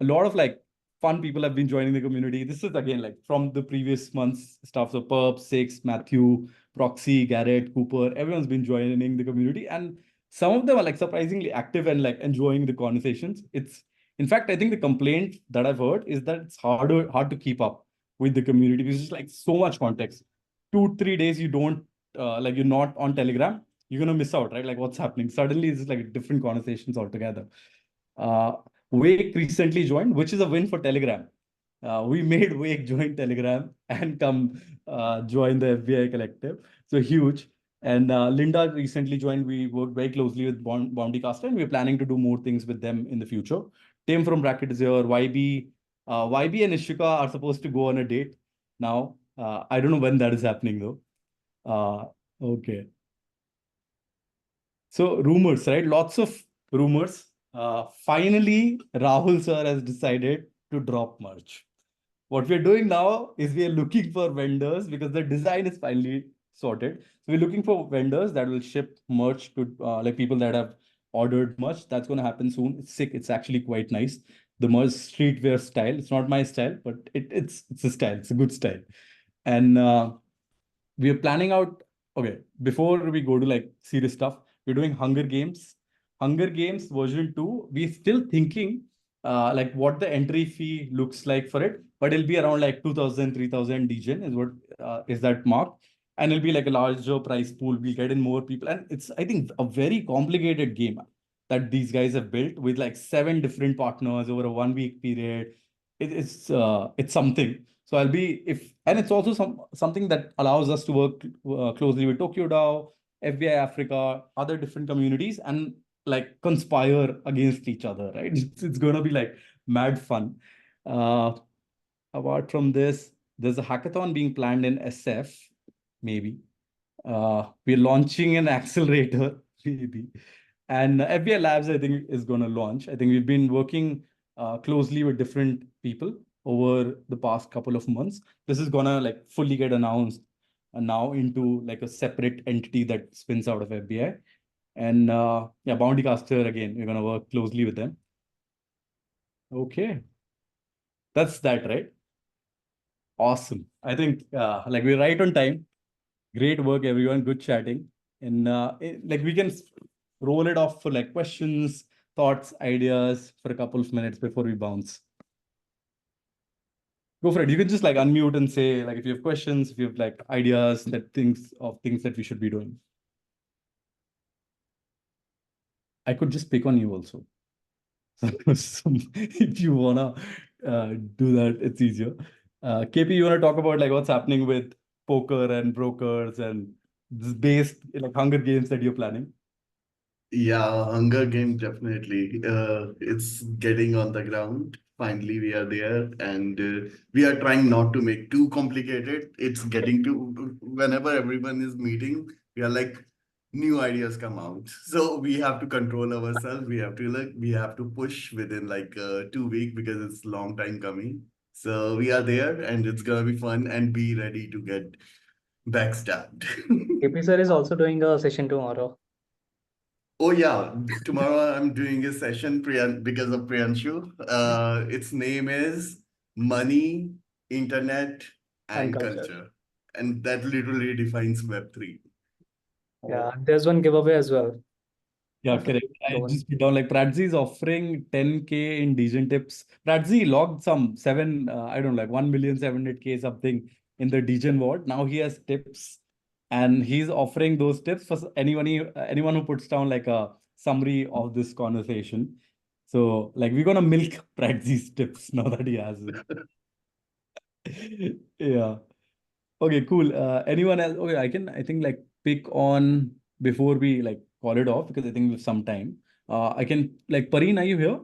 A lot of like fun people have been joining the community. This is again like from the previous months stuff. So Perp, Six, Matthew, Proxy, Garrett, Cooper, everyone's been joining the community, and some of them are like surprisingly active and like enjoying the conversations. It's, in fact, I think the complaint that I've heard is that it's hard to keep up with the community because it's like so much context. 2-3 days you don't like you're not on Telegram, you're gonna miss out, right? Like what's happening. Suddenly it's like different conversations altogether. Wake recently joined, which is a win for Telegram. We made Wake join Telegram and come join the FBI collective. So huge. And Linda recently joined. We worked very closely with Bountycaster, and we're planning to do more things with them in the future. Tim from Bracket is here. YB and Ishika are supposed to go on a date now. I don't know when that is happening though. Okay. So rumors, right? Lots of rumors. Finally, Rahul sir has decided to drop merch. What we're doing now is we are looking for vendors because the design is finally sorted. So we're looking for vendors that will ship merch to like people that have ordered merch. That's going to happen soon. It's sick. It's actually quite nice. The merch streetwear style. It's not my style, but it's a style. It's a good style. And we are planning out. Okay, before we go to like serious stuff, we're doing Hunger Games. Hunger Games version 2. We're still thinking like what the entry fee looks like for it, but it'll be around like 2,000, 3,000 DGen is what is that mark. And it'll be like a larger price pool. We'll get in more people. And it's, I think, a very complicated game that these guys have built with like 7 different partners over a 1-week period. It's something. So and it's also something that allows us to work closely with Tokyo DAO, FBI Africa, other different communities, and like conspire against each other, right? It's gonna be like mad fun. Apart from this, there's a hackathon being planned in SF, maybe. We're launching an accelerator, maybe. And FBI Labs, I think, is going to launch. I think we've been working closely with different people over the past couple of months. This is going to like fully get announced now into like a separate entity that spins out of FBI. And yeah, Bounty Caster, again, we're going to work closely with them. Okay. That's that, right? Awesome. I think like we're right on time. Great work, everyone. Good chatting. And like we can roll it off for like questions, thoughts, ideas for a couple of minutes before we bounce. Go for it. You can just like unmute and say like if you have questions, if you have like ideas, that things that we should be doing. I could just pick on you also. So if you wanna do that, it's easier. KP, you wanna talk about like what's happening with poker and brokers and this base like Hunger Games that you're planning? Yeah, Hunger Games definitely. It's getting on the ground. Finally, we are there, and we are trying not to make too complicated. It's getting to whenever everyone is meeting, we are like new ideas come out. So we have to control ourselves. We have to push within like 2 weeks because it's long time coming. So we are there, and it's gonna be fun. And be ready to get backstabbed. KP sir is also doing a session tomorrow. Oh yeah, tomorrow I'm doing a session because of Priyanshu. Its name is Money, Internet, and And Culture. Culture. And that literally defines Web3. Yeah, there's one giveaway as well. Yeah, Of a correct. I loan. just put down like Pradzi is offering 10K in Degen tips. Pradzi logged some I don't know, like 1,700,000 something in the Degen vault. Now he has tips and he's offering those tips for anyone who puts down like a summary of this conversation. So like we're gonna milk Pradzi's tips now that he has it. Yeah. Okay, cool. Anyone else? Okay, I think like pick on before we like call it off because I think we have some time. I can like Pareen, are you here?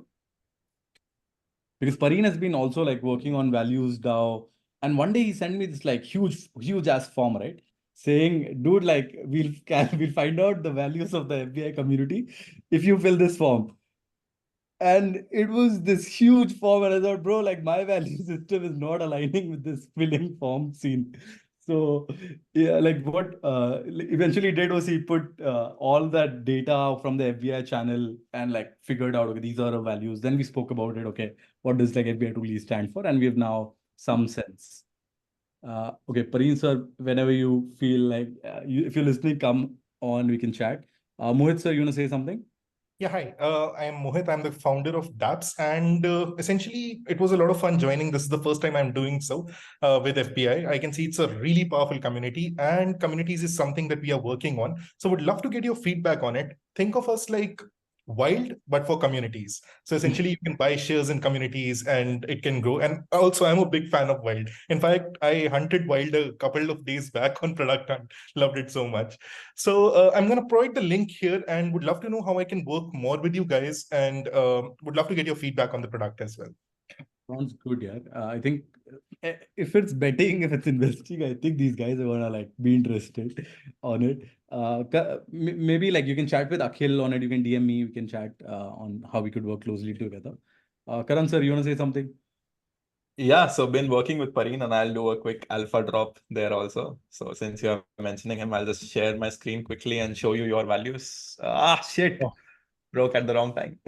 Because Pareen has been also like working on Values DAO. And one day he sent me this like huge ass form, right? Saying, dude, like we'll find out the values of the FBI community if you fill this form. And it was this huge form, and I thought, bro, like my value system is not aligning with this filling form scene. So yeah, like what eventually did was he put all that data from the FBI channel and like figured out, okay, these are our values. Then we spoke about it. Okay, what does like FBI truly stand for? And we have now some sense. Okay, Pareen sir, whenever you feel like if you're listening, come on, we can chat. Mohit sir, you want to say something? Yeah, hi. I am Mohit. I'm the founder of Dapps, and essentially, it was a lot of fun joining. This is the first time I'm doing so with FBI. I can see it's a really powerful community, and communities is something that we are working on. So, would love to get your feedback on it. Think of us like Wild, but for communities. So essentially, you can buy shares in communities, and it can grow. And also, I'm a big fan of Wild. In fact, I hunted Wild a couple of days back on Product Hunt. Loved it so much. So I'm going to provide the link here and would love to know how I can work more with you guys, and would love to get your feedback on the product as well. Sounds good, yeah. I think if it's betting, if it's investing, I think these guys are gonna like be interested on it. Maybe like you can chat with Akhil on it. You can DM me. We can chat on how we could work closely together. Karan sir, you wanna say something? Yeah, so been working with Pareen, and I'll do a quick alpha drop there also. So since you're mentioning him, I'll just share my screen quickly and show you your values. Shit, Oh. broke at the wrong time.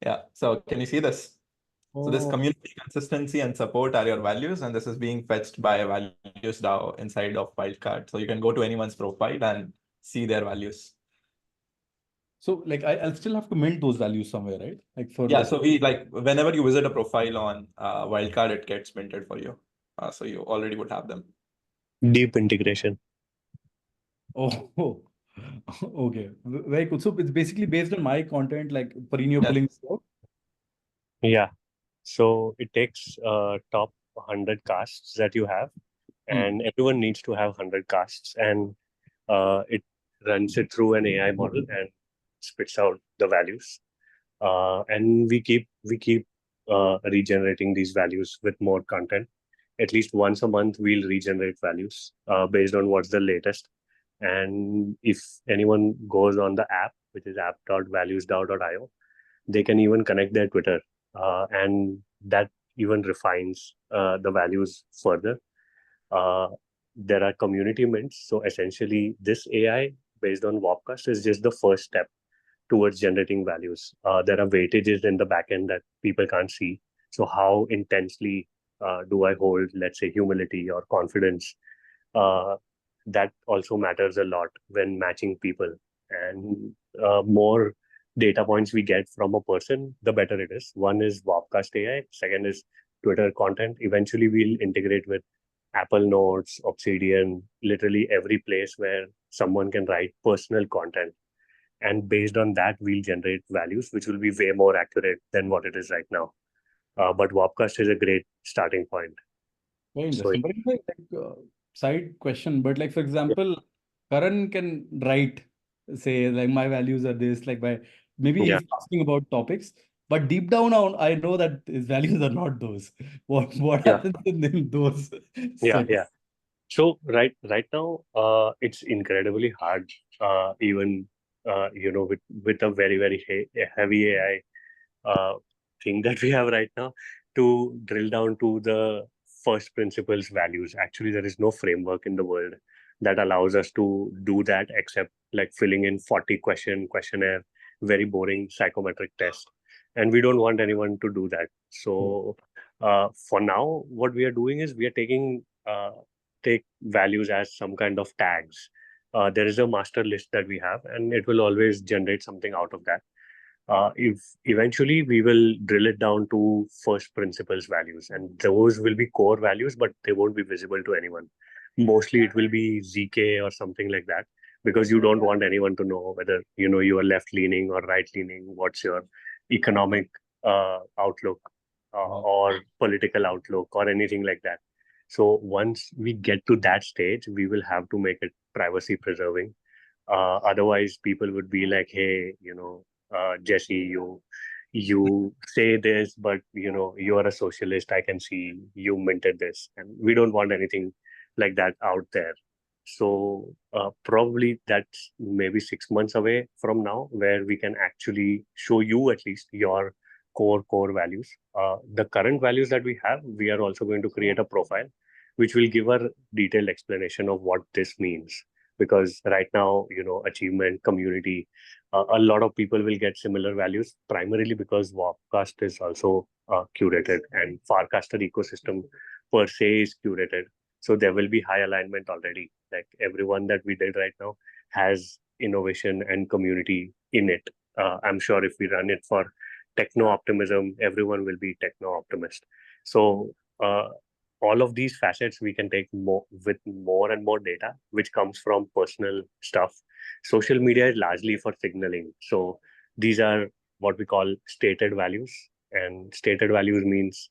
Yeah, so can you see this? So this community consistency and support are your values, and this is being fetched by a values DAO inside of Wildcard. So you can go to anyone's profile and see their values. So like I'll still have to mint those values somewhere, right? Like for Yeah, so we like whenever you visit a profile on Wildcard, it gets minted for you. So you already would have them. Deep integration. Oh, okay. Very good. So it's basically based on my content, like Pareen, you're pulling this out? Yeah. So it takes top 100 casts that you have, and everyone needs to have 100 casts. And It runs it through an AI model and spits out the values. And we keep regenerating these values with more content. At least once a month, we'll regenerate values based on what's the latest. And if anyone goes on the app, which is app.values.io, they can even connect their Twitter, and that even refines the values further. There are community mints. So essentially, this AI based on Wapcast is just the first step towards generating values. There are weightages in the backend that people can't see. So how intensely do I hold, let's say, humility or confidence? That also matters a lot when matching people. And more data points we get from a person, the better it is. One is Wapcast AI. Second is Twitter content. Eventually, we'll integrate with Apple Notes, Obsidian, literally every place where someone can write personal content. And based on that, we'll generate values, which will be way more accurate than what it is right now. But Wapcast is a great starting point. Very So interesting. But side question, but like for example, Karan can write, say like my values are this, like by maybe Yeah. he's asking about topics, but deep down I know that his values are not those. What Yeah. happens in those Yeah, sets? yeah. So right now, it's incredibly hard, even with a very heavy AI thing that we have right now, to drill down to the first principles values. Actually, there is no framework in the world that allows us to do that, except like filling in 40 questionnaire, very boring psychometric test. And we don't want anyone to do that. So for now, what we are doing is we are take values as some kind of tags. There is a master list that we have, and it will always generate something out of that. If eventually we will drill it down to first principles values, and those will be core values, but they won't be visible to anyone. Mostly it will be ZK or something like that, because you don't want anyone to know whether you are left leaning or right leaning, what's your economic outlook or political outlook or anything like that. So once we get to that stage, we will have to make it privacy preserving. Otherwise, people would be like, "Hey, Jesse, you say this, but you are a socialist. I can see you minted this," and we don't want anything like that out there. So probably that's maybe 6 months away from now, where we can actually show you at least your core values. The current values that we have, we are also going to create a profile which will give a detailed explanation of what this means. Because right now, achievement, community, a lot of people will get similar values, primarily because Wapcast is also curated, and Farcaster ecosystem per se is curated. So there will be high alignment already. Like everyone that we did right now has innovation and community in it. I'm sure if we run it for techno optimism, everyone will be techno optimist. So all of these facets we can take more and more data, which comes from personal stuff. Social media is largely for signaling. So these are what we call stated values, and stated values means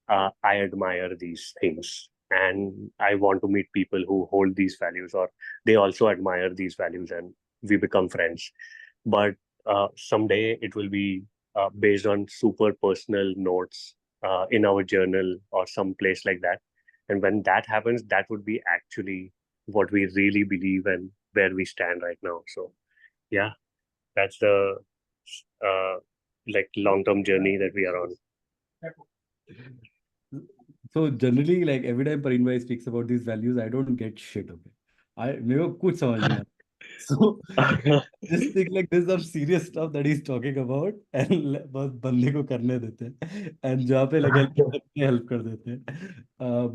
I admire these things and I want to meet people who hold these values, or they also admire these values, and we become friends. But someday it will be based on super personal notes in our journal or some place like that. And when that happens, that would be actually what we really believe and where we stand right now. So yeah, that's the like long-term journey that we are on. So generally, like every time Parin bhai speaks about these values, I don't get shit. Okay, मेरे को कुछ समझ नहीं आता. So just think like this is some serious stuff that he's talking about, and बस बंदे को करने देते हैं, and जहाँ पे like help कर देते हैं.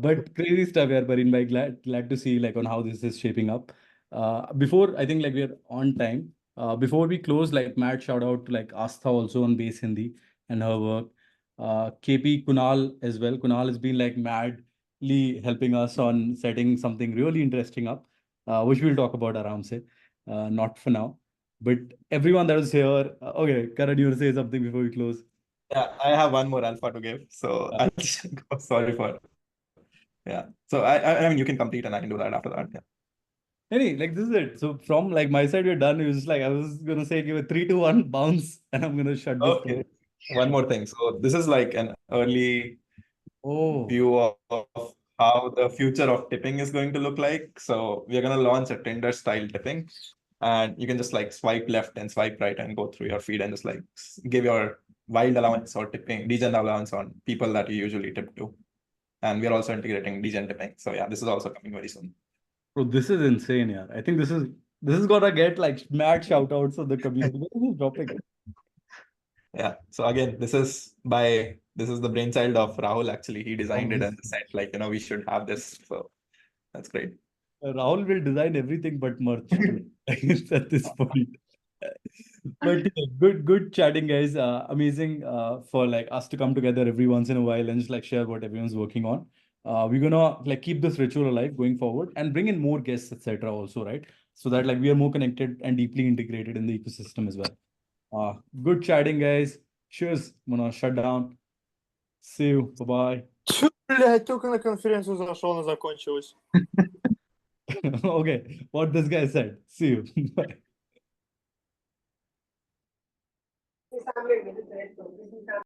But crazy stuff यार Parin bhai. Glad to see like on how this is shaping up. Before I think like we're on time. Before we close, like mad shout out to like Astha also on Base Hindi and her work. KP Kunal as well. Kunal has been like madly helping us on setting something really interesting up, which we'll talk about around say, not for now. But everyone that was here, okay, Karan, you want to say something before we close? Yeah, I have one more alpha to give, so I'll just go. Sorry for. Yeah, so I mean you can complete and I can do that after that. Yeah. Any, like this is it. So from like my side, we're done. It was just like I was gonna say give a 3-2-1 bounce, and I'm gonna shut this Okay. down. One more thing. So this is like an early Oh, view of how the future of tipping is going to look like. So we're gonna launch a Tinder style tipping, and you can just like swipe left and swipe right and go through your feed and just like give your wild allowance or tipping degen allowance on people that you usually tip to. And we're also integrating degen tipping. So yeah, this is also coming very soon. bro, this is insane, yeah. I think this is gonna get like mad shout outs of the community. This is dropping. Yeah. So again, this is the brainchild of Rahul. Actually, he designed it and said like, we should have this. So that's great. Rahul will design everything but merch at this point. But yeah, good chatting, guys. Amazing for like us to come together every once in a while and just like share what everyone's working on. We're gonna like keep this ritual alive going forward and bring in more guests, etc. also, right? So that like we are more connected and deeply integrated in the ecosystem as well. Good chatting, guys. Cheers. I'm gonna shut down. See you. Bye-bye. Блядь, только на конференцию зашел, она закончилась. Okay, what this guy said. See you. Bye.